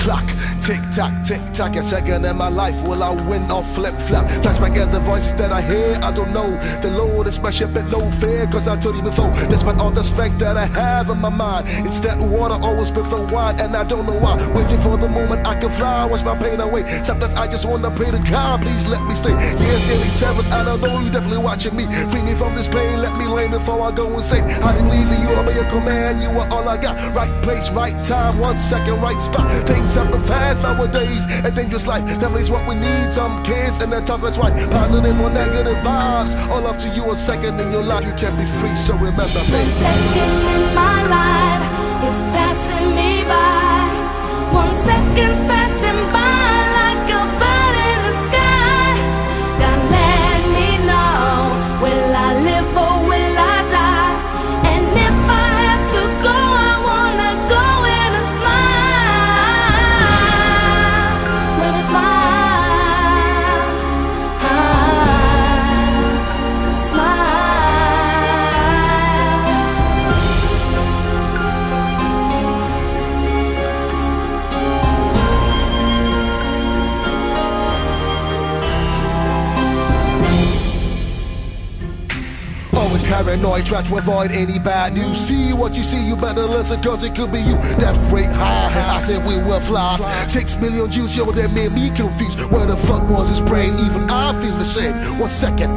clock. Tick tock, a second in my life. Will I win or flip flop? Flashback at the voice that I hear, I don't know. The Lord is my shepherd, no fear, cause I told you before. Despite all the strength that I have in my mind, instead water always prefer wine, and I don't know why. Waiting for the moment I can fly, wash my pain away. Sometimes I just wanna pray to God, please let me stay. Years nearly 7, I don't know, you definitely watching me. Free me from this pain, let me lay before I go insane. I didn't believe in you, I'll be a command, you are all I got. Right place, right time, 1 second, right spot. Things happen fast nowadays, a dangerous life. Family's what we need, some kids and their toughest right. Positive or negative vibes, all up to you. A second in your life, you can't be free, so remember me. 1 second in my life is passing me by. 1 second's passing by like a bird in the sky. God let me know, will I live or will I die? And if I have to go, I wanna go in a smile. With a smile, smile. Always paranoid, try to avoid any bad news. See what you see, you better listen, cause it could be you. That freight high, I said we will fly. 6 million Jews, yo, that made me confused. Where the fuck was his brain? Even I feel the same. 1 second,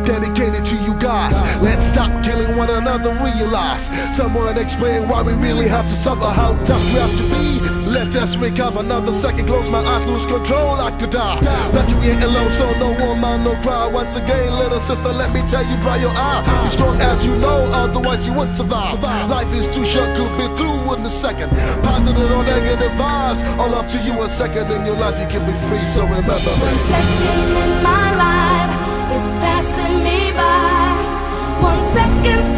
dedicated to you guys. Let's stop killing one another, realize. Someone explain why we really have to suffer, how tough we have to be. Let us recover, another second, close my eyes, lose control, I could die. Lucky we ain't alone, so no woman, no cry. Once again, little sister, let me tell you, dry your eye. Be strong as you know, otherwise you won't survive. Life is too short, could be through in a second. Positive or negative vibes, all up to you. 1 second in your life, you can be free, so remember me. 1 second in my life is passing me by. 1 second's